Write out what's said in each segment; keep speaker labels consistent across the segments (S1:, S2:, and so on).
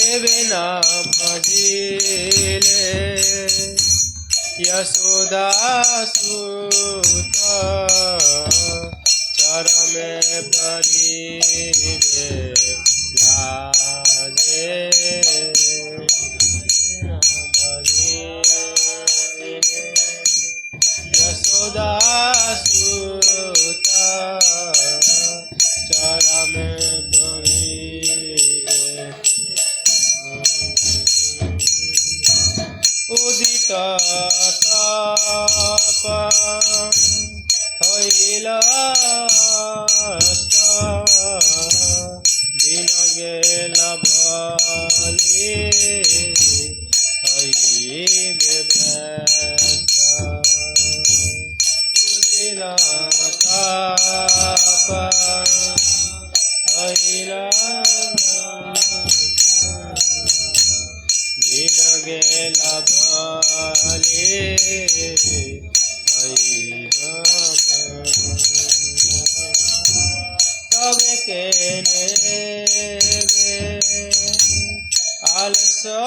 S1: Avena भजिले Yashoda सुता चरमे परिवे लाजे यशोदा सुता चरमे उदित तप हईला दिन गेला भली हई व्यस्त उदित तप हईला दिन गेला भले तबे केने आलसया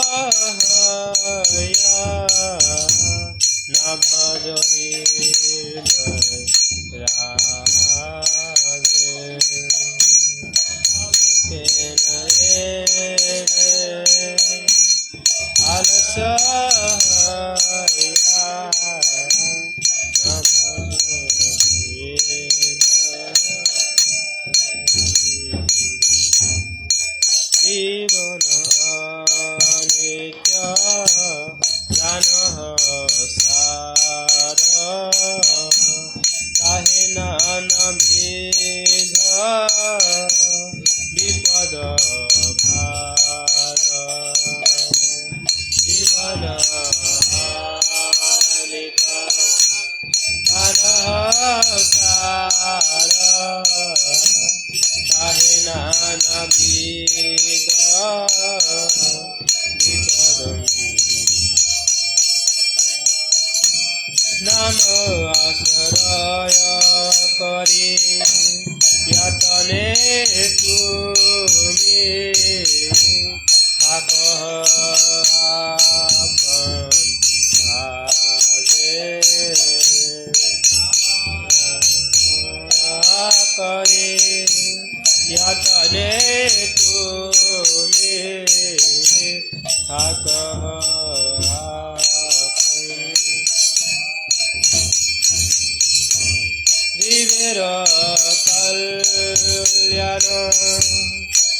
S1: न भजहि राजे केने आलसया जीवन नित्य ज्ञान सार काहे नानाविध विपद भार जीवन सार काहे नानाविध नाम आश्रय करी यतने तुमी थाकह आपन आगे करी यतने तुमी थाकह जीवेर कल्याण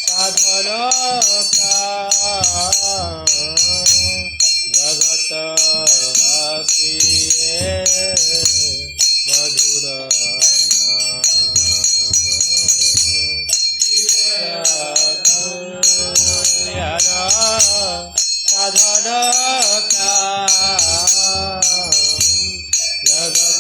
S1: साधन जगत आसिए मधुर कल्याण साधन जगत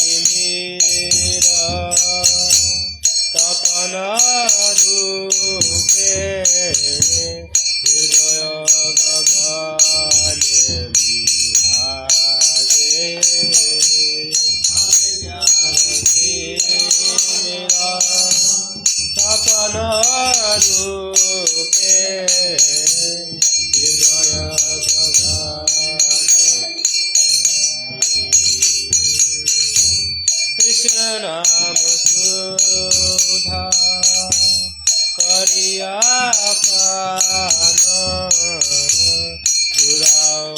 S1: अविद्यातिमीर तपन रूपे हृदय गगने विराजे तपन रूपे हृदय कृष्ण नाम सुधा करिया पान जुड़ाओ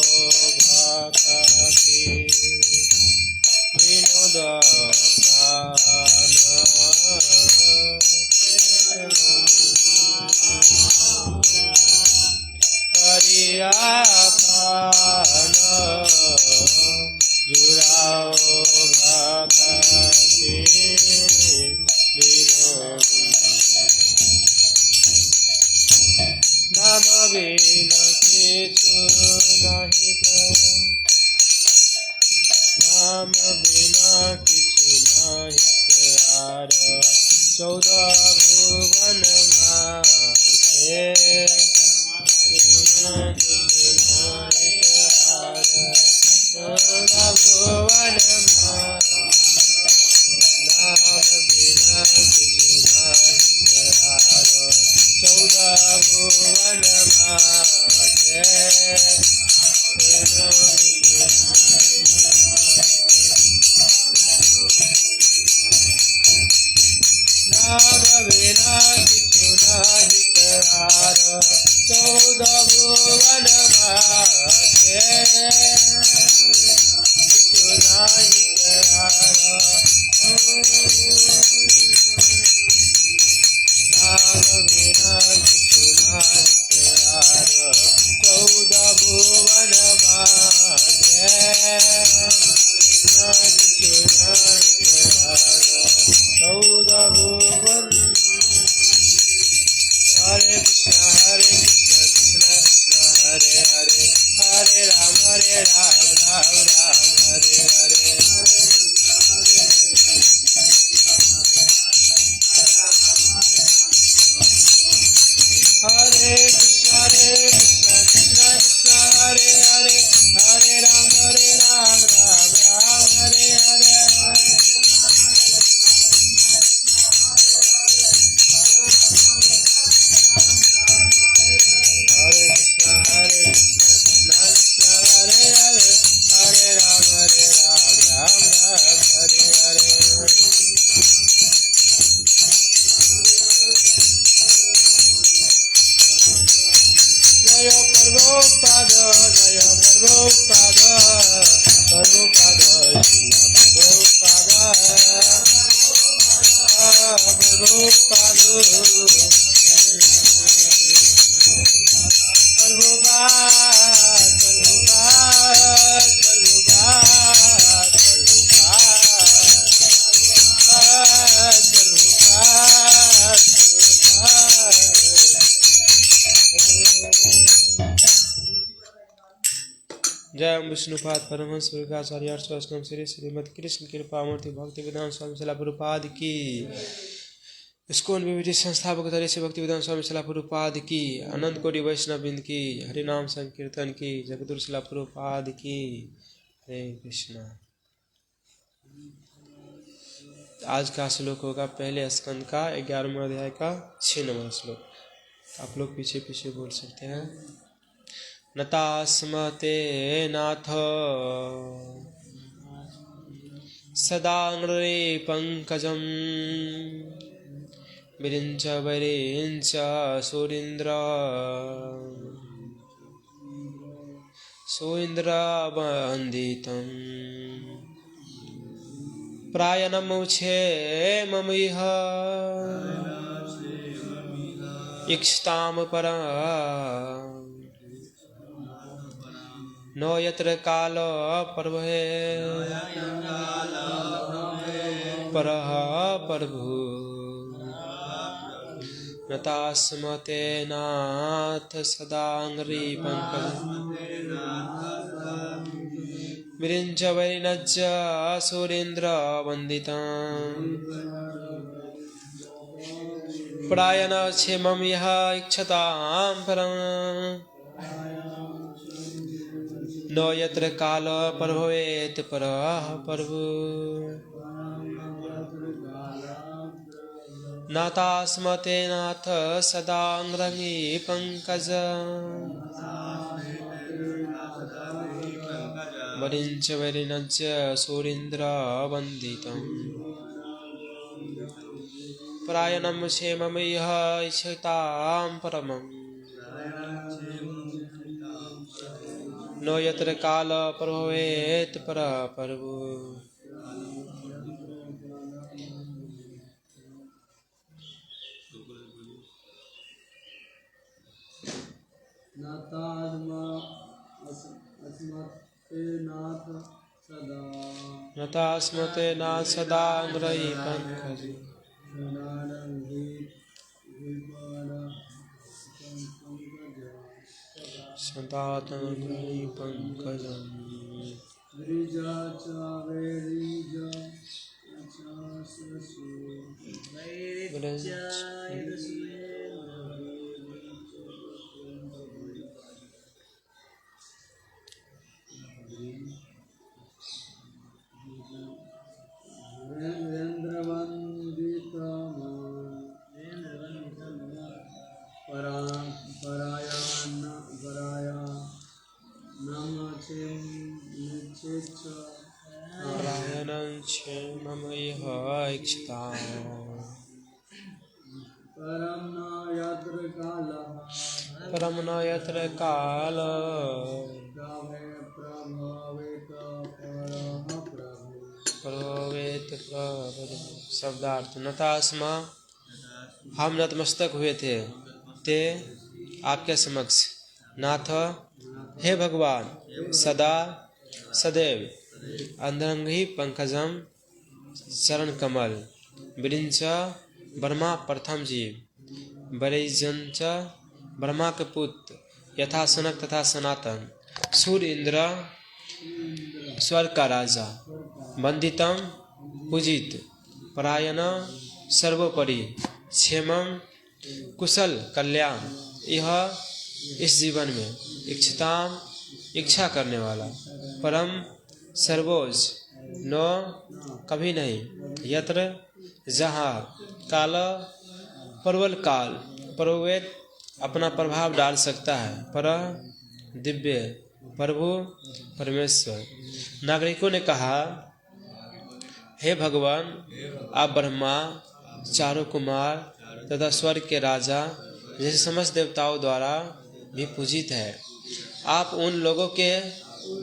S1: नाम बिना किछु नाहि प्यार 14 भुवन मागे भुवन नाम बिना किछु नाहि प्यार 14 भुवन मागे नाम बिना किछु नाहि प्यार 14 भुवन मागे किछु नाहि प्यार नाम बिना किछु नाहि प्यार 14 भुवन मागे किछु नाहि प्यार 14 भुवन हरे कृष्ण कृष्ण कृष्ण हरे हरे हरे राम राम राम हरे हरे हरे कृष्ण कृष्ण कृष्ण हरे हरे हरे राम राम राम हरे हरे हरे कृष्ण हरे हरे हरे राम राम हरे हरे जय प्रभुपाद जय प्रभुपाद प्रभुपाद शिला प्रभुपाद जय विष्णुपाद परमहंस प्रभुपाद आचार्य श्री श्रीमद कृष्ण कृपामूर्ति भक्ति विधान स्वामी शिला प्रभुपाद की इस्कॉन विविधि संस्थापक धरे से भक्ति विधान स्वामी शिला प्रभुपाद की अनंत कोटि वैष्णववृंद की हरिनाम संकीर्तन की जगदुर शिला प्रभुपाद की हरे कृष्णा। आज का श्लोक होगा पहले स्कंद का 11वें अध्याय का 6 नंबर श्लोक। आप लोग पीछे पीछे बोल सकते हैं। नतास्मते नाथ सदांग्रे पंकजं विरिंच वैरिंच सूरीन्द्र वंदितं प्रायणमुचे ममिह इक्षताम परा नो यत्र काल पर्वहे परः प्रभु नतास्मते नाथ सदांग्री पंकज विरिंच वैरिनज्ज सूरीन्द्र वंदितं प्रायण क्षेमं यः इक्षतां परम् नो यत्र काल प्रभवेत् परः प्रभु नातास्मते नाथ सदांग्री पंकज वरिंच वैरिनज्ज सूरीन्द्र वंदितं प्रायणं क्षेमं यः इक्षतां परमम् नो यत्र काल प्रभवेत् परः प्रभु नतास्मते नाथ सदांग्री पंकज सदातमि पंकजम् परम न यत्र काल प्रभवेत शब्दार्थ नतास्मा हम नतमस्तक हुए थे ते आपके समक्ष नाथ हे भगवान सदा सदैव अंधंगी पंकजम चरण कमल विरिंच ब्रह्मा प्रथम जीव बरैजंच ब्रह्मा के पुत्र यथा सनक तथा सनातन सूर्य इंद्र स्वर्ग का राजा वंदितम पूजित परायण सर्वोपरि क्षेमम कुशल कल्याण यह इस जीवन में इच्छा करने वाला परम सर्वोज न कभी नहीं यत्र जहाँ काल प्रबल काल प्रवेद अपना प्रभाव डाल सकता है पर दिव्य प्रभु परमेश्वर नागरिकों ने कहा हे भगवान आप ब्रह्मा चारों कुमार तथा स्वर्ग के राजा जैसे समस्त देवताओं द्वारा भी पूजित है आप उन लोगों के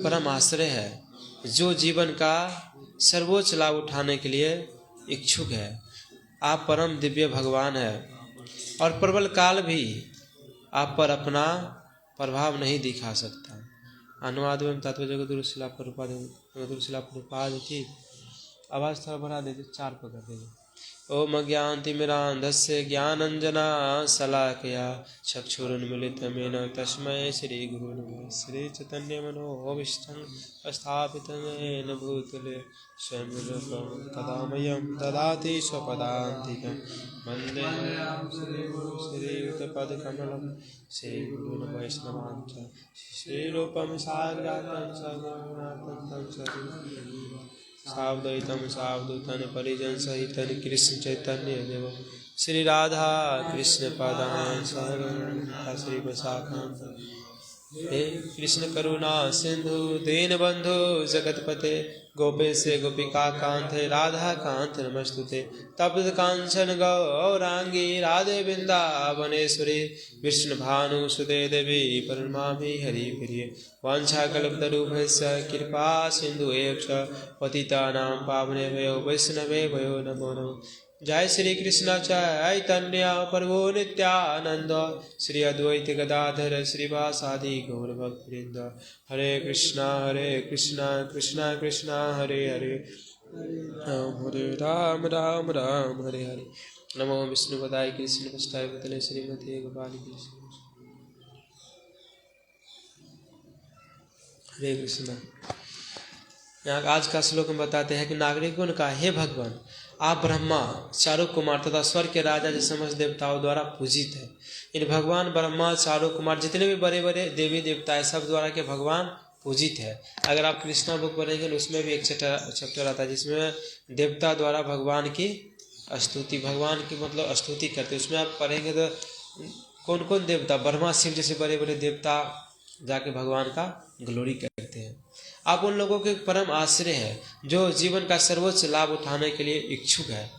S1: परम आश्रय है जो जीवन का सर्वोच्च लाभ उठाने के लिए इच्छुक है आप परम दिव्य भगवान है और प्रबल काल भी आप पर अपना प्रभाव नहीं दिखा सकता। अनुवाद एवं तात्पर्य जगतगुरु शिला प्रभुपाद की आवाज़ थोड़ा बढ़ा दीजिए 4 पकड़ दीजिए। ओम अज्ञानतिमिरान्धस्य ज्ञानाञ्जना शलाकया चक्षुरुन्मीलितं तस्मै श्रीगुरुवे नमः। श्रीचैतन्यमनोभीष्टं स्थापितं येन भूतले स्वयं रूपं तदा मह्यं ददाति स्वपदान्तिकं वन्देऽहं श्रीयुतपदकमलं श्रीगुरून् वैष्णवांश्च श्रीरूपं साग्रजातं सगुणान्तं सद्गुरुं सावधूतं सावधूतं परिजन सहितं कृष्ण चैतन्य देव श्री राधा कृष्ण पादान श्री विशाखान्त हे कृष्ण करुणा सिंधु दीन बंधु जगतपते गोपेश गोपिका कांत राधा कांत नमस्तुते तप्त कांचन गौरांगी राधे वृंदावनेश्वरी विष्णु भानु सुते देवी प्रणमामि हरि प्रिय वाञ्छाकल्पतरुभ्यश्च कृपा सिंधु एव च पतितानां पावनेभ्यो वैष्णवेभ्यो नमो नमः। जय श्री कृष्ण चैतन्य प्रभु नित्यानंद श्री अद्वैत गदाधर श्रीवासादि गौर भक्तवृंद हरे कृष्णा कृष्णा कृष्णा हरे हरे राम राम राम हरे हरे। नमो विष्णुपदाय कृष्ण पृष्ठाय भूतले श्रीमते गोपाल कृष्ण हरे कृष्णा। यहाँ आज का श्लोक में बताते हैं कि नागरिकों ने कहा हे भगवान आप ब्रह्मा चारों कुमार तथा स्वर्ग के राजा जो समस्त देवताओं द्वारा पूजित है। इन भगवान ब्रह्मा चारों कुमार जितने भी बड़े बड़े देवी देवता है सब द्वारा के भगवान पूजित है। अगर आप कृष्णा बुक पढ़ेंगे तो उसमें भी एक चैप्टर आता है जिसमें देवता द्वारा भगवान की स्तुति भगवान की मतलब स्तुति करते हैं। उसमें आप पढ़ेंगे तो कौन कौन देवता ब्रह्मा शिव जैसे बड़े बड़े देवता जाके भगवान का ग्लोरी करते हैं। आप उन लोगों के परम आश्रय है जो जीवन का सर्वोच्च लाभ उठाने के लिए इच्छुक है।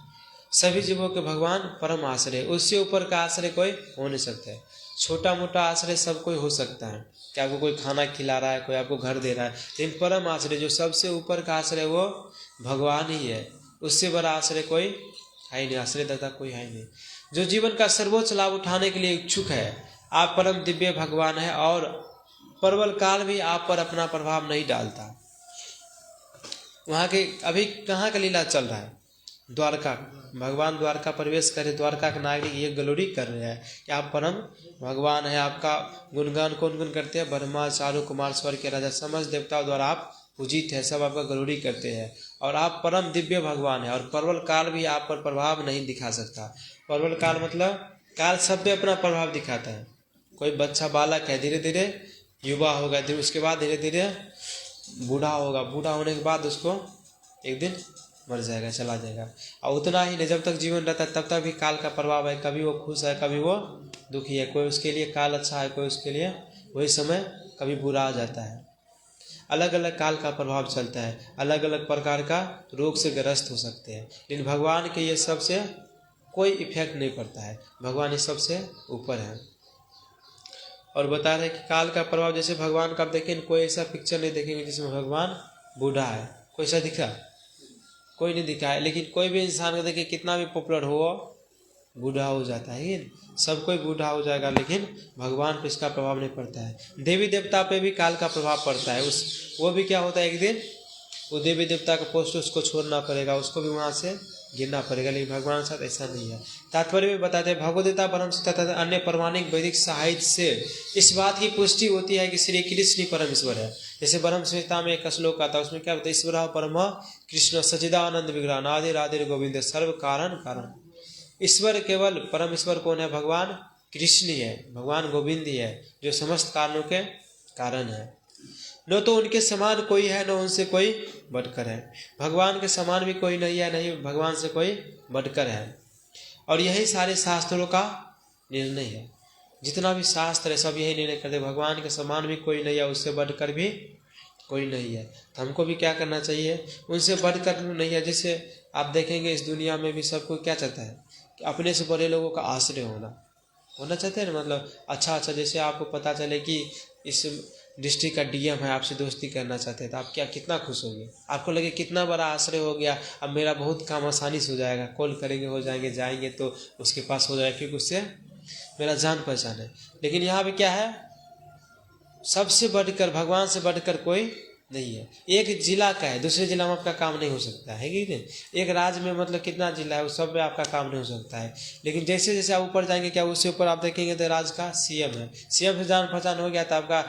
S1: सभी जीवों के भगवान परम आश्रय, उससे ऊपर का आश्रय कोई हो नहीं सकता है। छोटा मोटा आश्रय सब कोई हो सकता है कि आपको कोई खाना खिला रहा है, कोई आपको घर दे रहा है, लेकिन परम आश्रय जो सबसे ऊपर का आश्रय वो भगवान ही है। उससे बड़ा आश्रय कोई है नहीं, आश्रयदाता कोई है नहीं। जो जीवन का सर्वोच्च लाभ उठाने के लिए इच्छुक है, आप परम दिव्य भगवान है और प्रबल काल भी आप पर अपना प्रभाव नहीं डालता। वहाँ के अभी कहाँ का लीला चल रहा है, द्वारका, भगवान द्वारका प्रवेश करे, द्वारका के नागरिक ये गलोरी कर रहे हैं कि आप परम भगवान है। आपका गुणगान कौन कौन करते हैं? ब्रह्मा, चारु, कुमार, स्वर्ग के राजा, समस्त देवताओं द्वारा आप पूजित है, सब आपका गलोरी करते हैं और आप परम दिव्य भगवान है। और प्रबल काल भी आप पर प्रभाव नहीं दिखा सकता। प्रबल काल मतलब काल सब पे अपना प्रभाव दिखाता है। कोई बच्चा बालक है, धीरे धीरे युवा होगा, फिर उसके बाद धीरे धीरे बूढ़ा होगा, बूढ़ा होने के बाद उसको एक दिन मर जाएगा, चला जाएगा। और उतना ही नहीं, जब तक जीवन रहता है तब तक भी काल का प्रभाव है। कभी वो खुश है, कभी वो दुखी है। कोई उसके लिए काल अच्छा है, कोई उसके लिए वही समय कभी बुरा आ जाता है। अलग अलग काल का प्रभाव चलता है, अलग अलग प्रकार का रोग से ग्रस्त हो सकते हैं, लेकिन भगवान के ये सब से कोई इफेक्ट नहीं पड़ता है। भगवान इस सबसे ऊपर है। और बता रहे कि काल का प्रभाव जैसे भगवान का आप देखें, कोई ऐसा पिक्चर नहीं देखेंगे जिसमें भगवान बूढ़ा है। कोई ऐसा दिखा? कोई नहीं दिखा है। लेकिन कोई भी इंसान को देखिए, कितना भी पॉपुलर हो बूढ़ा हो जाता है। सब कोई बूढ़ा हो जाएगा, लेकिन भगवान पे इसका प्रभाव नहीं पड़ता है। देवी देवता पे भी काल का प्रभाव पड़ता है। वो भी क्या होता है, एक दिन वो देवी देवता का पोस्ट उसको छोड़ना पड़ेगा, उसको भी वहाँ से गिरना पड़ेगा। लेकिन भगवान के साथ ऐसा नहीं है। तात्पर्य भी बताते हैं, भगवद्गीता, परम सीता तथा अन्य प्रमाणिक वैदिक साहित्य से इस बात की पुष्टि होती है कि श्री कृष्ण ही परम ईश्वर है। जैसे ब्रह्म संहिता में एक श्लोक आता है, उसमें क्या होता है, ईश्वर परम कृष्ण सच्चिदानंद विग्रह नादि राधे गोविंद सर्व कारण कारण। ईश्वर केवल परम ईश्वर कौन है? भगवान कृष्ण ही है, भगवान गोविंद ही है, जो समस्त कारणों के कारण है। न तो उनके समान कोई है, न उनसे कोई बढ़कर है। भगवान के समान भी कोई नहीं है, नहीं भगवान से कोई बढ़कर है। और यही सारे शास्त्रों का निर्णय है। जितना भी शास्त्र है सब यही निर्णय करते, भगवान के समान भी कोई नहीं है, उससे बढ़कर भी कोई नहीं है। तो हमको भी क्या करना चाहिए? उनसे बढ़कर नहीं है। जैसे आप देखेंगे इस दुनिया में भी सबको क्या चाहता है कि अपने से बड़े लोगों का आश्रय होना चाहते हैं ना। मतलब अच्छा, जैसे आपको पता चले कि इस डिस्ट्रिक्ट का डीएम है, आपसे दोस्ती करना चाहते हैं, तो आप क्या कितना खुश होंगे? आपको लगे कितना बड़ा आश्रय हो गया, अब मेरा बहुत काम आसानी से हो जाएगा। कॉल करेंगे, हो जाएंगे, जाएंगे तो उसके पास हो जाएगा, क्योंकि उससे मेरा जान पहचान है। लेकिन यहाँ पे क्या है, सबसे बढ़कर, भगवान से बढ़कर कोई नहीं है। एक जिला का है, दूसरे जिला में आपका काम नहीं हो सकता है कि नहीं। एक राज्य में मतलब कितना जिला है, उस सब में आपका काम नहीं हो सकता है। लेकिन जैसे जैसे आप ऊपर जाएंगे, क्या उससे ऊपर आप देखेंगे तो राज्य का सीएम है। सीएम से जान पहचान हो गया तो आपका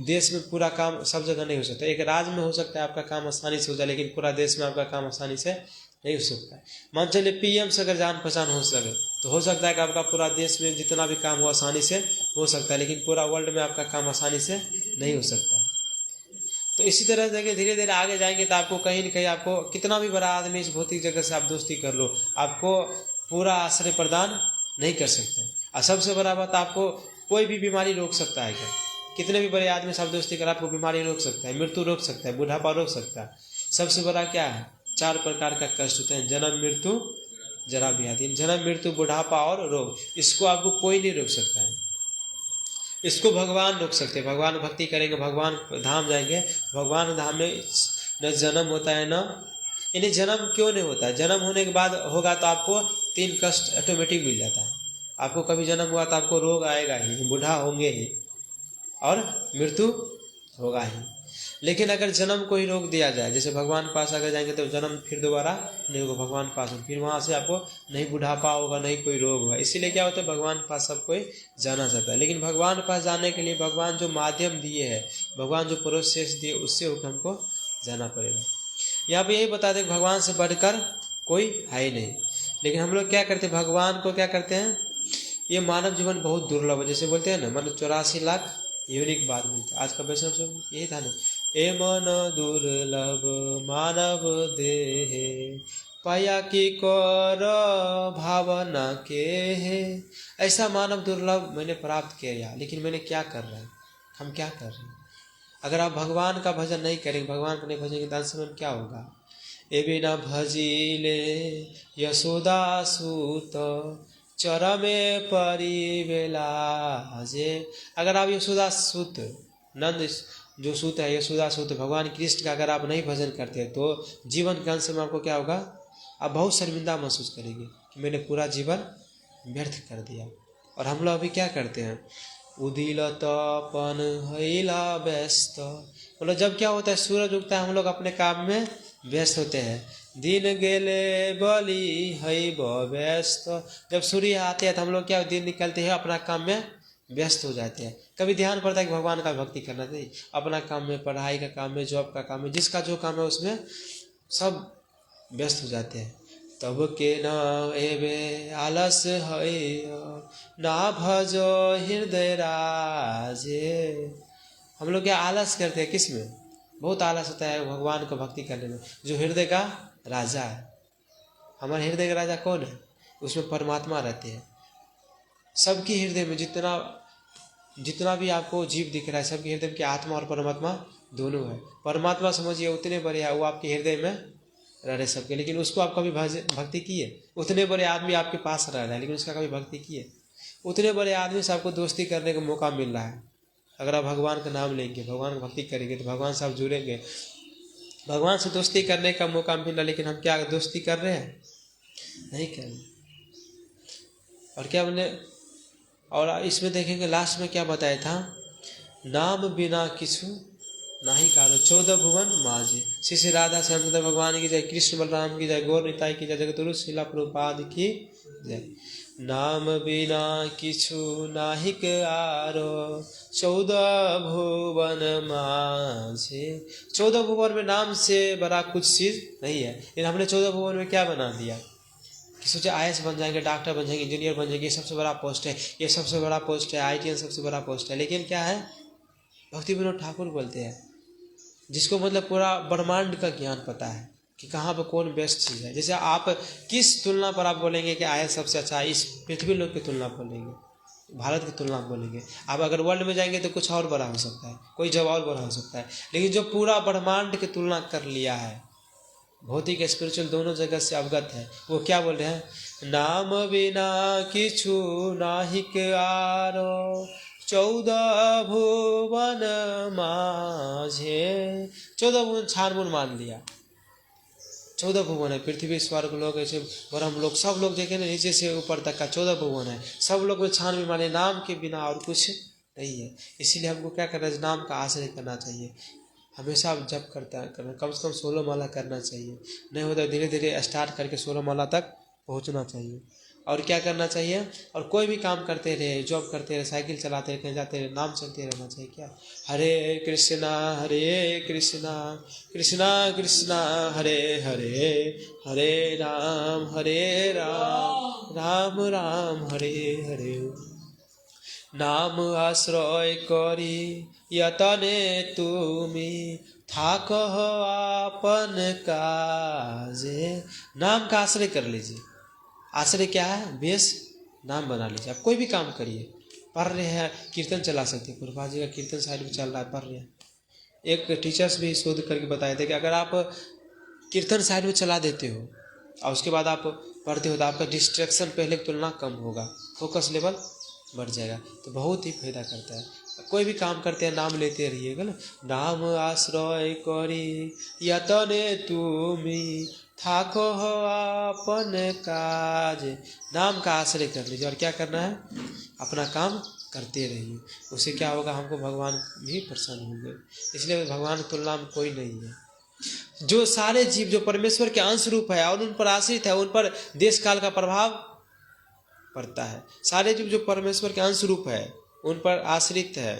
S1: देश में पूरा काम सब जगह नहीं हो सकता। एक राज्य में हो सकता है आपका काम आसानी से हो जाए, लेकिन पूरा देश में आपका काम आसानी से नहीं हो सकता है। मान चलिए पीएम से अगर जान पहचान हो सके तो हो सकता है कि आपका पूरा देश में जितना भी काम हो आसानी से हो सकता है, लेकिन पूरा वर्ल्ड में आपका काम आसानी से नहीं हो सकता है। तो इसी तरह से धीरे धीरे आगे जाएंगे तो आपको कहीं न कहीं, आपको कितना भी बड़ा आदमी इस भौतिक जगत से आप दोस्ती कर लो, आपको पूरा आश्रय प्रदान नहीं कर सकते। और सबसे बड़ा बात, आपको कोई भी बीमारी रोक सकता है क्या? कितने भी बड़े आदमी से आप दोस्ती कर, आपको बीमारी रोक सकता है, मृत्यु रोक सकता है, बुढ़ापा रोक सकता है। सबसे बड़ा क्या है? 4 प्रकार का कष्ट होते हैं, जन्म, मृत्यु, जरा व्याधि। जन्म, मृत्यु, बुढ़ापा और रोग, इसको आपको कोई नहीं रोक सकता है। इसको भगवान रोक सकते हैं। भगवान भक्ति करेंगे, भगवान धाम जाएंगे, भगवान धाम में न जन्म होता है, न इन्हें जन्म क्यों नहीं होता है? जन्म होने के बाद होगा तो आपको 3 कष्ट ऑटोमेटिक मिल जाता है। आपको कभी जन्म हुआ तो आपको रोग आएगा ही, बूढ़ा होंगे ही और मृत्यु होगा ही। लेकिन अगर जन्म को ही रोक दिया जाए, जैसे भगवान पास अगर जाएंगे तो जन्म फिर दोबारा नहीं होगा, भगवान पास फिर वहाँ से आपको नहीं बुढ़ापा होगा, नहीं कोई रोग होगा। इसीलिए क्या होता है, भगवान पास सब कोई जाना चाहता है। लेकिन भगवान पास जाने के लिए भगवान जो माध्यम दिए हैं, भगवान जो प्रोसेस दिए, उससे होकर हमको जाना पड़ेगा। यहाँ पे यही बताते हैं भगवान से बढ़कर कोई है ही नहीं। लेकिन हम लोग क्या करते हैं, भगवान को क्या करते हैं, ये मानव जीवन बहुत दुर्लभ है। जैसे बोलते हैं ना, मतलब 84 लाख यूनिक बात मिलती है। आज का वैष्णव सब यही था ना, ए मन दुर्लभ मानव देहे पाया की कर भावना के है। ऐसा मानव दुर्लभ मैंने प्राप्त किया यार, लेकिन मैंने क्या कर रहा है, हम क्या कर रहे हैं? अगर आप भगवान का भजन नहीं करेंगे, भगवान को नहीं भजेंगे, दान समय क्या होगा? ए बिना भजीले यशोदा सूत चरमे परिवेला जे। अगर आप यशोदा सूत, नंद जो सूत है, यशोदा सूत भगवान कृष्ण का अगर आप नहीं भजन करते तो जीवन के अंत में आपको क्या होगा? आप बहुत शर्मिंदा महसूस करेंगे कि मैंने पूरा जीवन व्यर्थ कर दिया। और हम लोग अभी क्या करते हैं, उदिल तपन हैला व्यस्त। मतलब जब क्या होता है, सूरज उगता है, हम लोग अपने काम में व्यस्त होते हैं। दिन गेले बली है व्यस्त। जब सूर्य आते हैं तो हम लोग क्या दिन निकलते हैं अपना काम में व्यस्त हो जाते हैं। कभी ध्यान पड़ता है कि भगवान का भक्ति करना चाहिए। अपना काम में, पढ़ाई का काम में, जॉब का काम में, जिसका जो काम है उसमें सब व्यस्त हो जाते हैं। तब के न एबे आलस है ना भजो हृदय राजे। हम लोग क्या आलस करते हैं किस में? बहुत आलस होता है भगवान को भक्ति करने में। जो हृदय का राजा है, हमारे हृदय का राजा कौन है? उसमें परमात्मा रहते हैं। सबके हृदय में जितना भी आपको जीव दिख रहा है, सबके हृदय में आत्मा और परमात्मा दोनों है। परमात्मा समझिए उतने बड़े हैं, वो आपके हृदय में रह रहे सबके, लेकिन उसको आप कभी भक्ति किए? उतने बड़े आदमी आपके पास रह रहा है लेकिन उसका कभी भक्ति किए? उतने बड़े आदमी से आपको दोस्ती करने का मौका मिल रहा है। अगर आप भगवान का नाम लेंगे, भगवान की भक्ति करेंगे तो भगवान से आप जुड़ेंगे, भगवान से दोस्ती करने का मौका मिल रहा है। लेकिन हम क्या दोस्ती कर रहे हैं? नहीं कर रहे। और क्या हमने, और इसमें देखेंगे लास्ट में क्या बताया था, नाम बिना किछु नाही कारो 14 भुवन माझे। श्री श्री राधा श्याम भगवान की जय, कृष्ण बलराम की जय, गौर निताई की जय, जगतगुरु श्रील प्रभुपाद की जय। नाम बिना किछु नाहिक आरो 14 भुवन माझे। 14 भुवन में नाम से बड़ा कुछ चीज नहीं है, लेकिन हमने 14 भुवन में क्या बना दिया कि सोचे IAS बन जाएंगे, डॉक्टर बन जाएंगे, इंजीनियर बन जाएंगे, ये सबसे बड़ा पोस्ट है, ये सबसे बड़ा पोस्ट है, ITN सबसे बड़ा पोस्ट है। लेकिन क्या है? भक्ति विनोद ठाकुर बोलते हैं जिसको मतलब पूरा ब्रह्मांड का ज्ञान पता है कि कहाँ पर कौन बेस्ट चीज़ है। जैसे आप किस तुलना पर आप बोलेंगे कि IAS सबसे अच्छा है? इस पृथ्वी लोक की तुलना बोलेंगे, भारत की तुलना बोलेंगे। आप अगर वर्ल्ड में जाएंगे तो कुछ और बड़ा हो सकता है, कोई जब और बड़ा हो सकता है। लेकिन जो पूरा ब्रह्मांड की तुलना कर लिया है, भौतिक स्पिरिचुअल दोनों जगह से अवगत है, वो क्या बोल रहे हैं? नाम बिना किछु नाहिक आरो 14 भुवन माझे। 14 भुवन छानबुन मान लिया। 14 भुवन है, पृथ्वी स्वर्ग लोग ऐसे ब्रह्म लोग, सब लोग देखे ना नीचे से ऊपर तक का 14 भुवन है। सब लोग में छानबीन माने, नाम के बिना और कुछ नहीं है। इसीलिए हमको क्या करना है? नाम का आश्रय करना चाहिए। हमेशा आप जप करना, कम से कम 16 माला करना चाहिए। नहीं होता धीरे धीरे स्टार्ट करके 16 माला तक पहुंचना चाहिए। और क्या करना चाहिए? और कोई भी काम करते रहे, जॉब करते रहे, साइकिल चलाते रहे, कहीं जाते रहे, नाम चलते रहना चाहिए। क्या? हरे कृष्णा कृष्णा कृष्णा हरे हरे, हरे राम राम राम हरे हरे। नाम आश्रय करी यतने तुमी थाक आपन काजे। नाम का आश्रय कर लीजिए। आश्रय क्या है? बेस नाम बना लीजिए। आप कोई भी काम करिए, पढ़ रहे हैं, कीर्तन चला सकते हैं। प्रभुपाद जी का कीर्तन साइड में चल रहा है, पढ़ रहे हैं। एक टीचर्स भी शोध करके बताए थे कि अगर आप कीर्तन साइड में चला देते हो और उसके बाद आप पढ़ते हो तो आपका डिस्ट्रैक्शन पहले की तुलना कम होगा, फोकस लेवल बढ़ जाएगा। तो बहुत ही फायदा करता है। कोई भी काम करते हैं नाम लेते रहिएगा ना। नाम आश्रय करी यतने तुमी थाको हो आपन काज। नाम का आश्रय कर लीजिए। और क्या करना है? अपना काम करते रहिए। उससे क्या होगा? हमको भगवान भी प्रसन्न होंगे। इसलिए भगवान की तुलना में कोई नहीं है। जो सारे जीव जो परमेश्वर के अंश रूप है और उन पर आश्रित है, उन पर देश काल का प्रभाव पड़ता है। सारे जीव जो परमेश्वर के अंश रूप है, उन पर आश्रित है,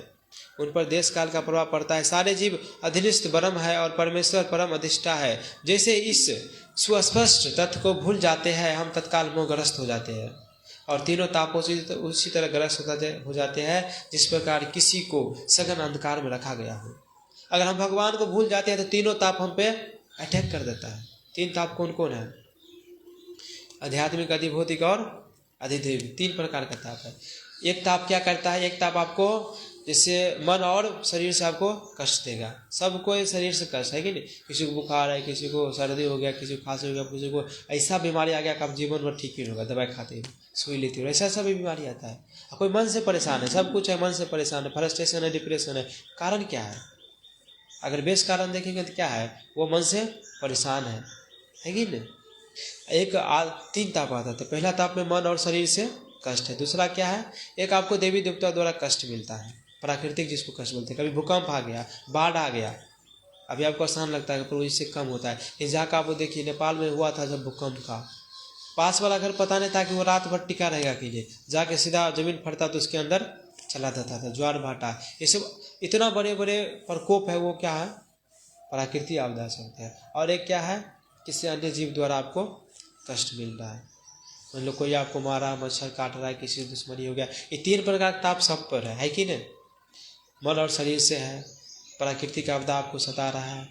S1: उन पर देश काल का प्रभाव पड़ता है। सारे जीव अधिनिष्ठ ब्रह्म है और परमेश्वर परम अधिष्ठा है। जैसे इस सुस्पष्ट तथ्य को भूल जाते हैं हम, तत्काल मोहग्रस्त हो जाते हैं और तीनों तापों से उसी तरह ग्रस्त हो जाते हैं जिस प्रकार किसी को सघन अंधकार में रखा गया हो। अगर हम भगवान को भूल जाते हैं तो तीनों ताप हम पे अटैक कर देता है। 3 ताप कौन कौन है? आध्यात्मिक, अधिभौतिक और अधिदैविक, 3 प्रकार का ताप है। एक ताप क्या करता है? एक ताप आपको जैसे मन और शरीर से आपको कष्ट देगा। सबको शरीर से कष्ट है कि नहीं? किसी को बुखार है, किसी को सर्दी हो गया, किसी को खांसी हो गया, किसी को ऐसा बीमारी आ गया कि आप जीवन भर ठीक ही होगा, दवाई खाते हो, सुई लेते हो, ऐसा सब बीमारी आता है। कोई मन से परेशान है, सब कुछ है, मन से परेशान है, फ्रस्ट्रेशन है, डिप्रेशन है। कारण क्या है? अगर बेस कारण देखेंगे तो क्या है? वो मन से परेशान है कि नहीं? 3 ताप आता है। तो पहला ताप में मन और शरीर से कष्ट है। दूसरा क्या है? एक आपको देवी देवता द्वारा कष्ट मिलता है, प्राकृतिक जिसको कष्ट बोलते हैं। कभी भूकंप आ गया, बाढ़ आ गया, अभी आपको आसान लगता है प्रभु इससे कम होता है। लेकिन जहाँ का आप देखिए नेपाल में हुआ था जब भूकंप का, पास वाला घर पता नहीं था कि वो रात भर टिका रहेगा अकेले, जाके सीधा जमीन फटता तो उसके अंदर चला जाता था। ज्वार भाटा, ये सब इतना बड़े बड़े प्रकोप है, वो क्या है, प्राकृतिक आपदा सकते हैं। और एक क्या है, किसी अन्य जीव द्वारा आपको कष्ट मिल रहा है, मान लो कोई आपको मारा, मच्छर काट रहा है, किसी से दुश्मनी हो गया, ये 3 प्रकार का ताप सब पर है कि नहीं। मन और शरीर से है, प्राकृतिक आपदा आपको सता रहा है,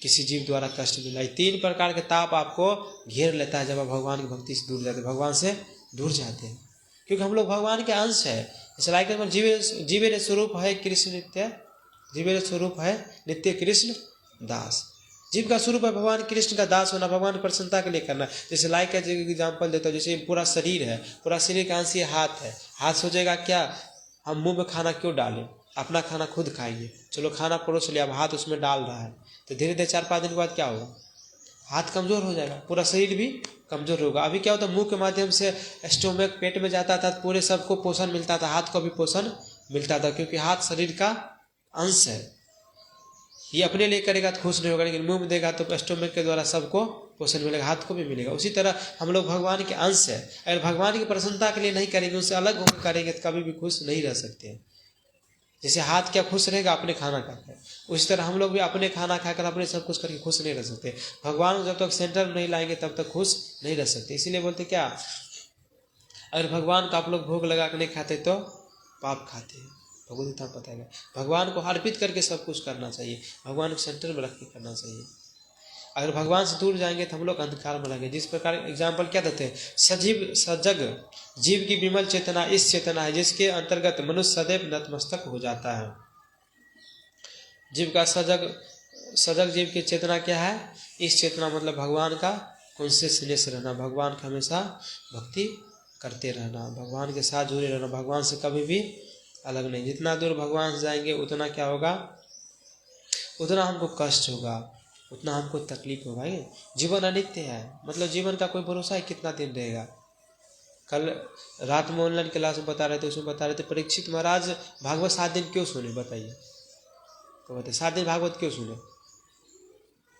S1: किसी जीव द्वारा कष्ट मिला, ये 3 प्रकार के ताप आपको घेर लेता है जब आप भगवान की भक्ति से दूर जाते हैं, भगवान से दूर जाते हैं। क्योंकि हम लोग भगवान के अंश है। इसलिए कि जीवेर स्वरूप है कृष्ण नित्य, जीवेर स्वरूप है नित्य कृष्ण दास। जीव का स्वरूप है भगवान कृष्ण का दास होना, भगवान की प्रसन्नता के लिए करना। जैसे लाइक का एग्जाम्पल देता हूँ, जैसे पूरा शरीर है, पूरा शरीर का अंश ये हाथ है। हाथ सोचेगा क्या, हम मुंह में खाना क्यों डालें, अपना खाना खुद खाएंगे, चलो खाना परोस लिया, अब हाथ उसमें डाल रहा है, तो धीरे धीरे 4-5 दिन के बाद क्या होगा, हाथ कमज़ोर हो जाएगा, पूरा शरीर भी कमज़ोर होगा। अभी क्या होता है, मुंह के माध्यम से स्टोमक पेट में जाता था, पूरे सबको पोषण मिलता था, हाथ को भी पोषण मिलता था, क्योंकि हाथ शरीर का अंश है। ये अपने लिए करेगा तो खुश नहीं होगा, लेकिन मुंह में देगा तो स्टोमक के द्वारा सबको पोषण मिलेगा, हाथ को भी मिलेगा। उसी तरह हम लोग भगवान के अंश है। अगर भगवान की प्रसन्नता के लिए नहीं करेंगे, उससे अलग होकर करेंगे, तो कभी भी खुश नहीं रह सकते। जैसे हाथ क्या खुश रहेगा अपने खाना खाकर, उसी तरह हम लोग भी अपने खाना खाकर अपने सब कुछ करके खुश नहीं रह सकते। भगवान को जब तक सेंटर में नहीं लाएंगे तब तक खुश नहीं रह सकते। इसीलिए बोलते क्या, अगर भगवान का आप लोग भोग लगा कर नहीं खाते तो पाप खाते हैं, भगवदगीता पता है। भगवान को अर्पित करके सब कुछ करना चाहिए, भगवान को सेंटर में रख के करना चाहिए। अगर भगवान से दूर जाएंगे तो हम लोग अंधकार में लगेंगे। जिस प्रकार एग्जाम्पल क्या देते हैं, सजीव सजग जीव की विमल चेतना इस चेतना है जिसके अंतर्गत मनुष्य सदैव नतमस्तक हो जाता है। जीव का सजग जीव की चेतना क्या है, इस चेतना मतलब भगवान का कॉन्शियसनेस रहना, भगवान का हमेशा भक्ति करते रहना, भगवान के साथ जुड़े रहना, भगवान से कभी भी अलग नहीं। जितना दूर भगवान से जाएंगे उतना क्या होगा, उतना हमको कष्ट होगा, उतना हमको तकलीफ होगा। जीवन अनित्य है, मतलब जीवन का कोई भरोसा है कितना दिन रहेगा। कल रात में ऑनलाइन क्लास में बता रहे थे, उसमें बता रहे थे परीक्षित महाराज भागवत 7 दिन क्यों सुने, बताइए तो बताइए 7 दिन भागवत क्यों सुने,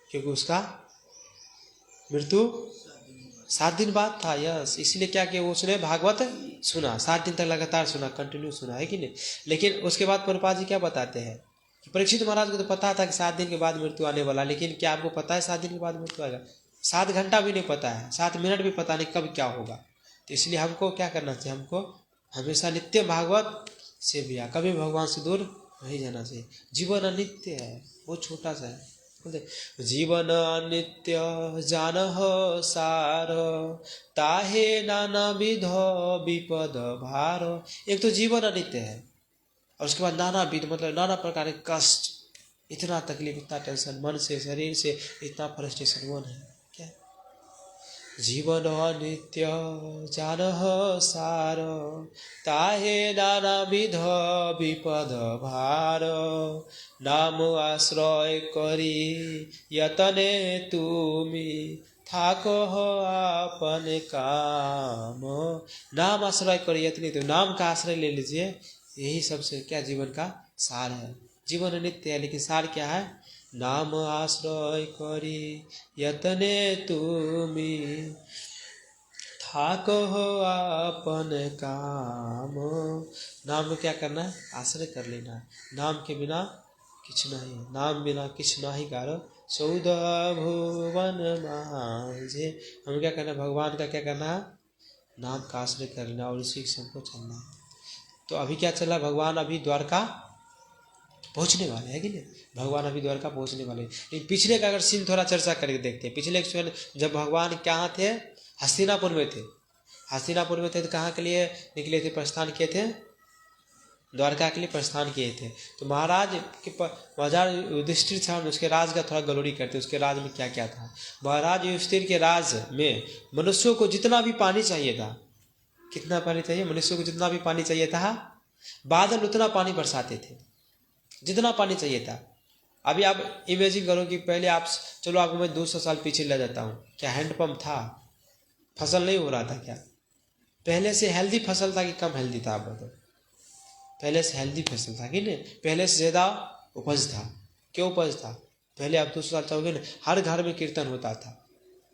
S1: क्योंकि उसका मृत्यु 7 दिन बाद था। यस, इसलिए क्या कि उसने भागवत सुना, 7 दिन तक लगातार सुना, कंटिन्यू सुना, है कि नहीं। लेकिन उसके बाद प्रभुपाद जी क्या बताते हैं कि परीक्षित महाराज को तो पता था कि 7 दिन के बाद मृत्यु आने वाला, लेकिन क्या आपको पता है 7 दिन के बाद मृत्यु आएगा? 7 घंटा भी नहीं पता है, 7 मिनट भी पता नहीं कब क्या होगा। तो इसलिए हमको क्या करना चाहिए, हमको हमेशा नित्य भागवत से भी कभी भगवान से दूर नहीं जाना चाहिए। जीवन अनित्य है, बहुत छोटा सा है। जीवन अनित्य जानह सार, ताहे नाना विध विपद भार। एक तो जीवन अनित्य है, और उसके बाद नाना विध मतलब नाना प्रकार के कष्ट, इतना तकलीफ, इतना टेंशन, मन से शरीर से इतना फ्रस्ट्रेशन मन है क्या। जीवन अनित्य जानह सार, ताहे नाना विध विपद भार। नाम आश्रय करी यतने तुमी, थाको हो आपने काम। नाम आश्रय करी यतने तुम, नाम का आश्रय ले लीजिए, यही सबसे क्या जीवन का सार है। जीवन अनित्य है, लेकिन सार क्या है, नाम आश्रय करी यतने तुमी, थाको हो आपन काम। नाम में क्या करना है, आश्रय कर लेना है। नाम के बिना किछ नहीं, नाम बिना किछ नहीं गारो, 14 भुवन मांझे। हमें क्या करना है, भगवान का क्या करना है, नाम का आश्रय कर लेना, और इसी से हमको चलना है। तो अभी क्या चला, भगवान अभी द्वारका पहुंचने वाले हैं कि नहीं, भगवान अभी द्वारका पहुंचने वाले। लेकिन पिछले का अगर सीन थोड़ा चर्चा करके देखते हैं, पिछले जब भगवान कहाँ थे, हस्तिनापुर में थे। हस्तिनापुर में थे तो कहाँ के लिए निकले थे, प्रस्थान किए थे, द्वारका के लिए प्रस्थान किए थे। तो महाराज के महाराज युधिष्ठिर था, उसके राज का थोड़ा गलोरी करते, उसके राज में क्या क्या था। महाराज युधिष्ठिर के राज में मनुष्यों को जितना भी पानी चाहिए था, कितना पानी चाहिए, मनुष्यों को जितना भी पानी चाहिए था, बादल उतना पानी बरसाते थे, जितना पानी चाहिए था। अभी आप इमेजिन करो कि पहले आप, चलो आपको मैं 200 साल पीछे ले जाता हूँ, क्या हैंडपम्प था, फसल नहीं हो रहा था क्या, पहले से हेल्दी फसल था कि कम हेल्दी था, आप बताओ। पहले से हेल्दी फसल था कि नहीं, पहले से ज़्यादा उपज था। क्यों उपज था, पहले आप 200 साल चाहोगे ना, हर घर में कीर्तन होता था।